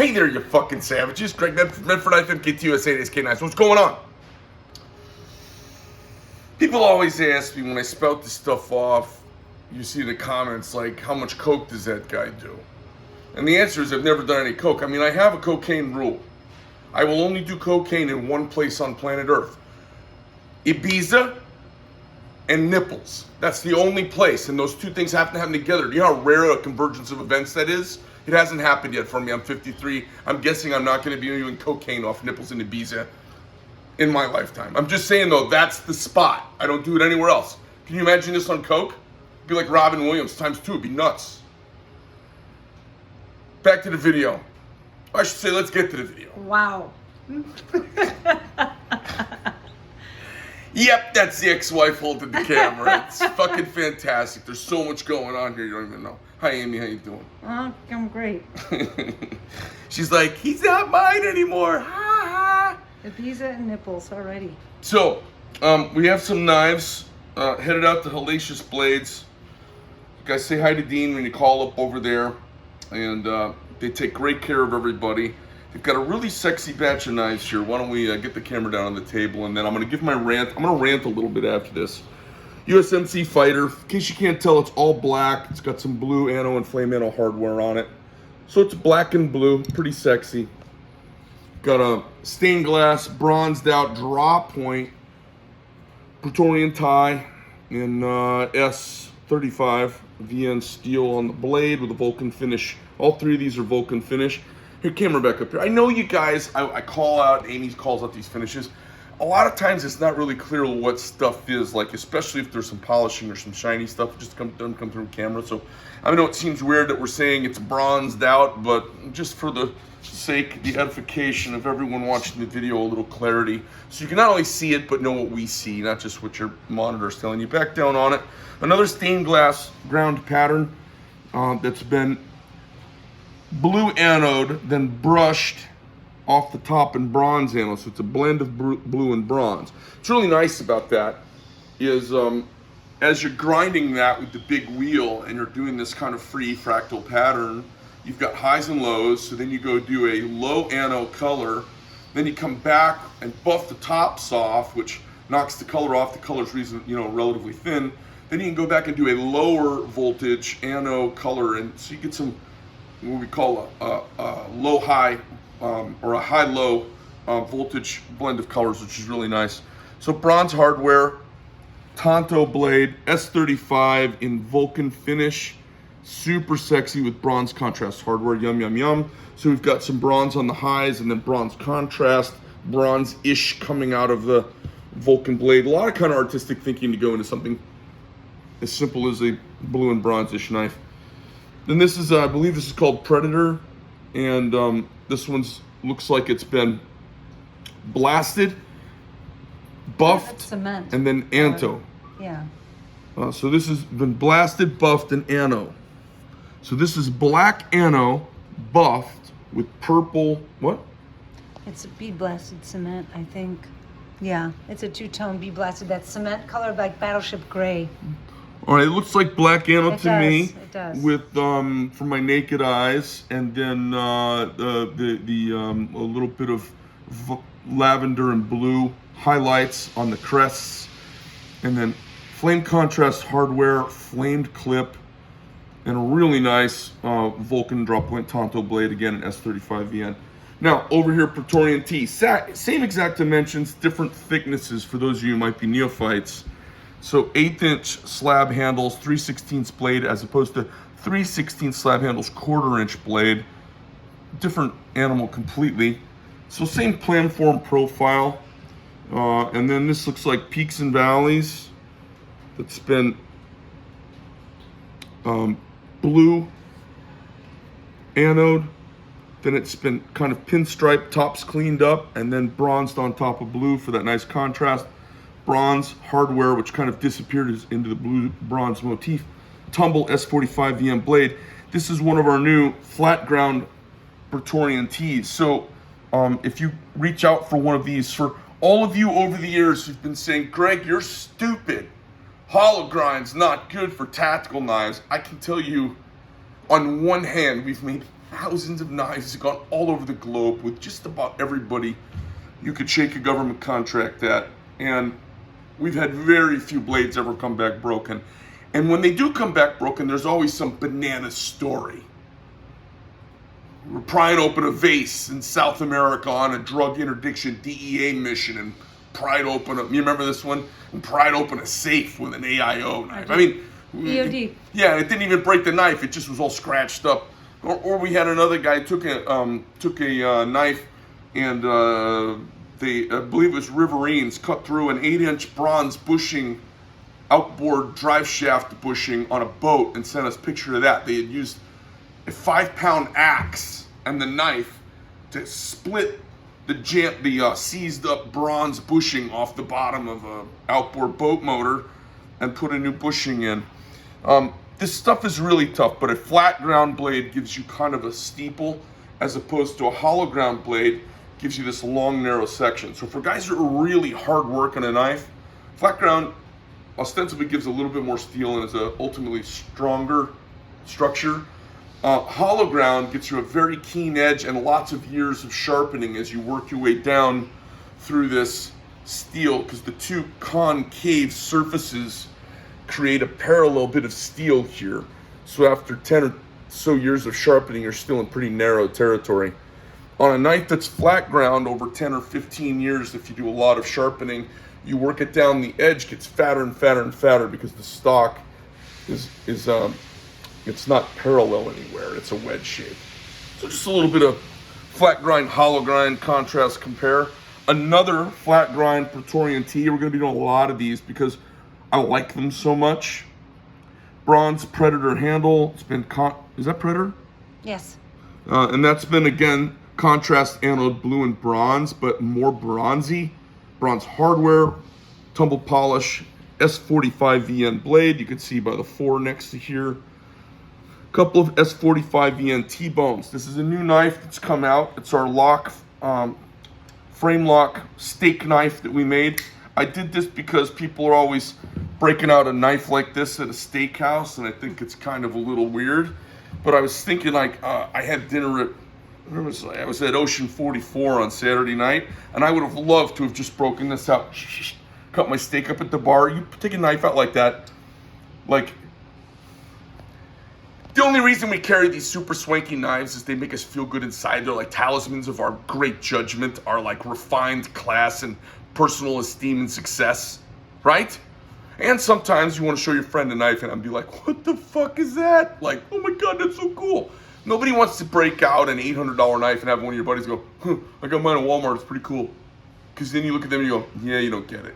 Hey there, you fucking savages. Greg Medford Knife MKT USA K9. What's going on? People always ask me when I spout this stuff off, you see the comments like, how much coke does that guy do? And the answer is I've never done any coke. I mean, I have a cocaine rule. I will only do cocaine in one place on planet Earth. Ibiza and nipples. That's the only place, and those two things have to happen together. Do you know how rare a convergence of events that is? It hasn't happened yet for me. I'm 53. I'm guessing I'm not going to be doing cocaine off nipples in Ibiza in my lifetime. I'm just saying, though, that's the spot. I don't do it anywhere else. Can you imagine this on coke? It'd be like Robin Williams times 2. It'd be nuts. Back to the video. I should say, let's get to the video. Wow. Yep, that's the ex-wife holding the camera. It's fucking fantastic. There's so much going on here you don't even know. Hi, Amy. How you doing? I'm great. She's like, he's not mine anymore. Ha ha. Ibiza and nipples already. So, we have some knives headed out to Hellacious Blades. You guys say hi to Dean when you call up over there. And they take great care of everybody. They've got a really sexy batch of knives here. Why don't we get the camera down on the table, and then I'm going to give my rant. I'm going to rant a little bit after this. USMC Fighter. In case you can't tell, it's all black. It's got some blue Ano and Flame Ano hardware on it. So it's black and blue. Pretty sexy. Got a stained glass, bronzed out draw point Praetorian tie in S35 VN steel on the blade with a Vulcan finish. All three of these are Vulcan finish. Here, camera back up here. I know you guys, I call out, Amy calls out these finishes. A lot of times it's not really clear what stuff is, like especially if there's some polishing or some shiny stuff, it just doesn't come through camera. So I know it seems weird that we're saying it's bronzed out, but just for the sake, the edification of everyone watching the video, a little clarity. So you can not only see it, but know what we see, not just what your monitor's telling you. Back down on it. Another stained glass ground pattern that's been blue anode, then brushed off the top in bronze anode. So it's a blend of blue and bronze. What's really nice about that is as you're grinding that with the big wheel and you're doing this kind of free fractal pattern, you've got highs and lows. So then you go do a low anode color, then you come back and buff the tops off, which knocks the color off. The color's relatively thin. Then you can go back and do a lower voltage anode color, and so you get some what we call a low-high or a high-low voltage blend of colors, which is really nice. So bronze hardware, Tanto blade, S35 in Vulcan finish, super sexy with bronze contrast hardware, yum, yum, yum. So we've got some bronze on the highs and then bronze contrast, bronze-ish coming out of the Vulcan blade. A lot of kind of artistic thinking to go into something as simple as a blue and bronze-ish knife. Then this is, I believe this is called Predator, and this one's looks like it's been blasted, buffed, cement, and then Anto. Yeah. So this has been blasted, buffed, and Ano. So this is black Ano, buffed with purple, what? It's a bead blasted cement, I think. Yeah, it's a two-tone bead blasted. That cement color like Battleship Gray. All right, it looks like black Ano to me. It does. With from my naked eyes, and then a little bit of lavender and blue highlights on the crests, and then flame contrast hardware, flamed clip, and a really nice Vulcan drop point Tanto blade, again an S35 VN. Now over here, Praetorian T, same exact dimensions, different thicknesses for those of you who might be neophytes. So 1/8" slab handles, 3/16 blade, as opposed to 3/16 slab handles, 1/4" blade. Different animal completely. So same planform profile. And then this looks like Peaks and Valleys. That's been blue anode. Then it's been kind of pinstripe, tops cleaned up, and then bronzed on top of blue for that nice contrast. Bronze hardware, which kind of disappeared into the blue bronze motif. Tumble S45 VM blade. This is one of our new flat ground Praetorian Ts. So if you reach out for one of these, for all of you over the years who've been saying, Greg, you're stupid. Hollow grind's not good for tactical knives. I can tell you, on one hand, we've made thousands of knives have gone all over the globe with just about everybody you could shake a government contract at. And we've had very few blades ever come back broken. And when they do come back broken, there's always some banana story. We're prying open a vase in South America on a drug interdiction DEA mission and pried open you remember this one? And pried open a safe with an AIO knife. I mean, EOD. Yeah, it didn't even break the knife. It just was all scratched up. Or we had another guy took a knife and I believe it was Riverines, cut through an 8-inch bronze bushing, outboard drive shaft bushing on a boat and sent us a picture of that. They had used a 5-pound axe and the knife to split the seized up bronze bushing off the bottom of a outboard boat motor and put a new bushing in. This stuff is really tough, but a flat ground blade gives you kind of a steeple as opposed to a hollow ground blade gives you this long, narrow section. So for guys that are really hard work on a knife, flat ground ostensibly gives a little bit more steel and is a ultimately stronger structure. Hollow ground gets you a very keen edge and lots of years of sharpening as you work your way down through this steel, because the two concave surfaces create a parallel bit of steel here. So after 10 or so years of sharpening, you're still in pretty narrow territory. On a knife that's flat ground, over 10 or 15 years, if you do a lot of sharpening, you work it down, the edge gets fatter and fatter and fatter because the stock is it's not parallel anywhere. It's a wedge shape. So just a little bit of flat grind, hollow grind contrast compare. Another flat grind Praetorian T. We're going to be doing a lot of these because I like them so much. Bronze Predator handle. It's been is that Predator? Yes. And that's been, again, contrast anode blue and bronze, but more bronzy. Bronze hardware, tumble polish, S45 VN blade. You can see by the 4 next to here. Couple of S45 VN T-bones. This is a new knife that's come out. It's our lock, frame lock steak knife that we made. I did this because people are always breaking out a knife like this at a steakhouse, and I think it's kind of a little weird. But I was thinking, like, I had dinner at, where was I? I was at Ocean 44 on Saturday night, and I would have loved to have just broken this out, cut my steak up at the bar. You take a knife out like that, like, the only reason we carry these super swanky knives is they make us feel good inside. They're like talismans of our great judgment, our like refined class and personal esteem and success, right? And sometimes you want to show your friend a knife and be like, what the fuck is that? Like, oh my God, that's so cool. Nobody wants to break out an $800 knife and have one of your buddies go, I got mine at Walmart, it's pretty cool. Because then you look at them and you go, yeah, you don't get it.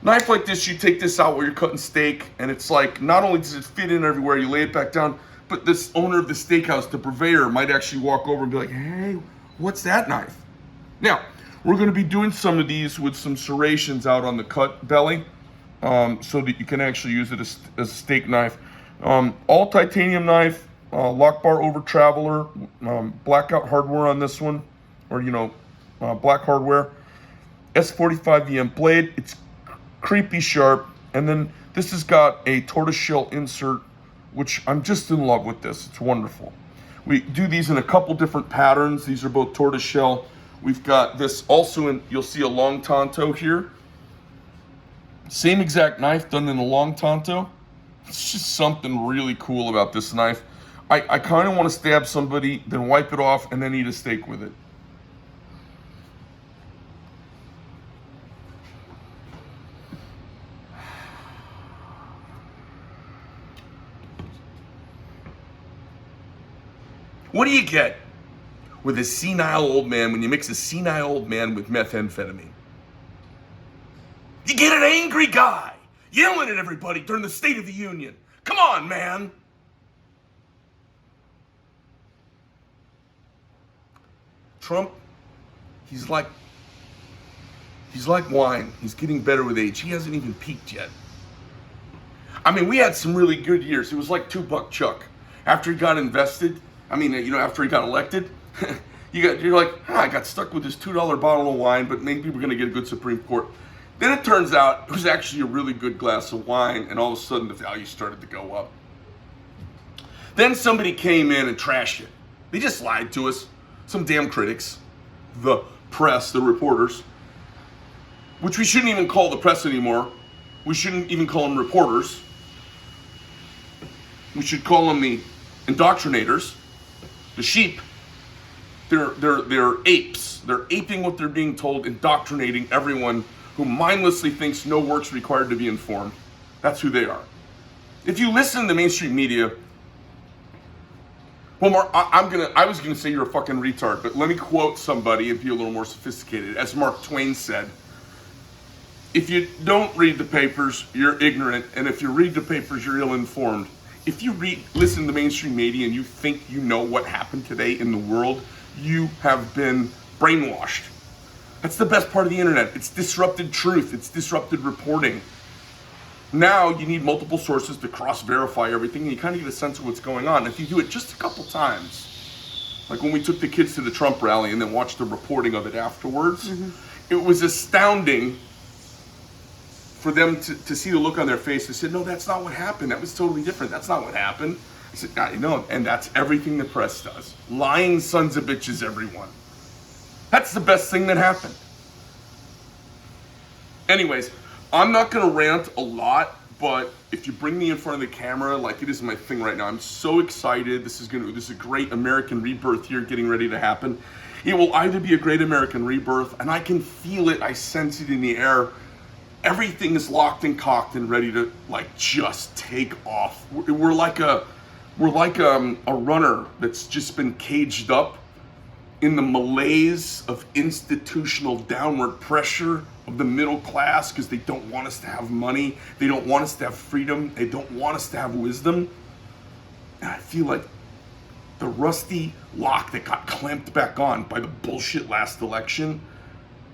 Knife like this, you take this out while you're cutting steak, and it's like, not only does it fit in everywhere, you lay it back down, but this owner of the steakhouse, the purveyor, might actually walk over and be like, hey, what's that knife? Now, we're going to be doing some of these with some serrations out on the cut belly, so that you can actually use it as a steak knife. All titanium knife, lock bar over traveler, blackout hardware on this one, or black hardware. S45 VM blade, it's creepy sharp, and then this has got a tortoiseshell insert, which I'm just in love with this. It's wonderful. We do these in a couple different patterns. These are both tortoiseshell. We've got this also in, you'll see a long tanto here. Same exact knife done in a long tanto. It's just something really cool about this knife. I kind of want to stab somebody, then wipe it off, and then eat a steak with it. What do you get with a senile old man when you mix a senile old man with methamphetamine? You get an angry guy yelling at everybody during the State of the Union. Come on, man. Trump, he's like wine. He's getting better with age. He hasn't even peaked yet. I mean, we had some really good years. It was like $2 Chuck. After he got invested, after he got elected, you're like, I got stuck with this $2 bottle of wine, but maybe we're gonna get a good Supreme Court. Then it turns out it was actually a really good glass of wine, and all of a sudden the value started to go up. Then somebody came in and trashed it. They just lied to us. Some damn critics, the press, the reporters, which we shouldn't even call the press anymore. We shouldn't even call them reporters. We should call them the indoctrinators, the sheep. They're apes. They're aping what they're being told, indoctrinating everyone who mindlessly thinks no work's required to be informed. That's who they are. If you listen to the mainstream media, well, Mark, I was gonna say you're a fucking retard, but let me quote somebody and be a little more sophisticated. As Mark Twain said, if you don't read the papers, you're ignorant, and if you read the papers, you're ill-informed. If you listen to the mainstream media and you think you know what happened today in the world, you have been brainwashed. That's the best part of the internet. It's disrupted truth. It's disrupted reporting. Now you need multiple sources to cross-verify everything, and you kind of get a sense of what's going on. If you do it just a couple times, like when we took the kids to the Trump rally and then watched the reporting of it afterwards, it was astounding for them to see the look on their face. They said, no, that's not what happened. That was totally different. That's not what happened. I said, I know, and that's everything the press does. Lying sons of bitches, everyone. That's the best thing that happened. Anyways, I'm not gonna rant a lot, but if you bring me in front of the camera, like it is my thing right now, I'm so excited. This is a great American rebirth here getting ready to happen. It will either be a great American rebirth, and I can feel it, I sense it in the air. Everything is locked and cocked and ready to like just take off. We're like a runner that's just been caged up in the malaise of institutional downward pressure of the middle class because they don't want us to have money, they don't want us to have freedom, they don't want us to have wisdom. And I feel like the rusty lock that got clamped back on by the bullshit last election,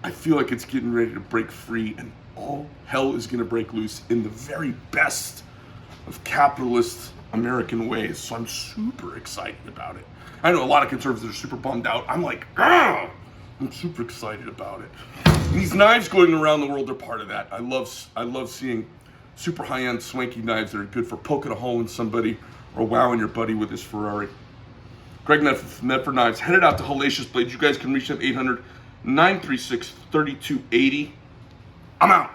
I feel like it's getting ready to break free, and all hell is gonna break loose in the very best of capitalist American ways. So I'm super excited about it. I know a lot of conservatives are super bummed out. I'm like, ah! I'm super excited about it. And these knives going around the world are part of that. I love seeing super high-end swanky knives that are good for poking a hole in somebody or wowing your buddy with his Ferrari. Greg Medford Knives, headed out to Hellacious Blades. You guys can reach them 800-936-3280. I'm out.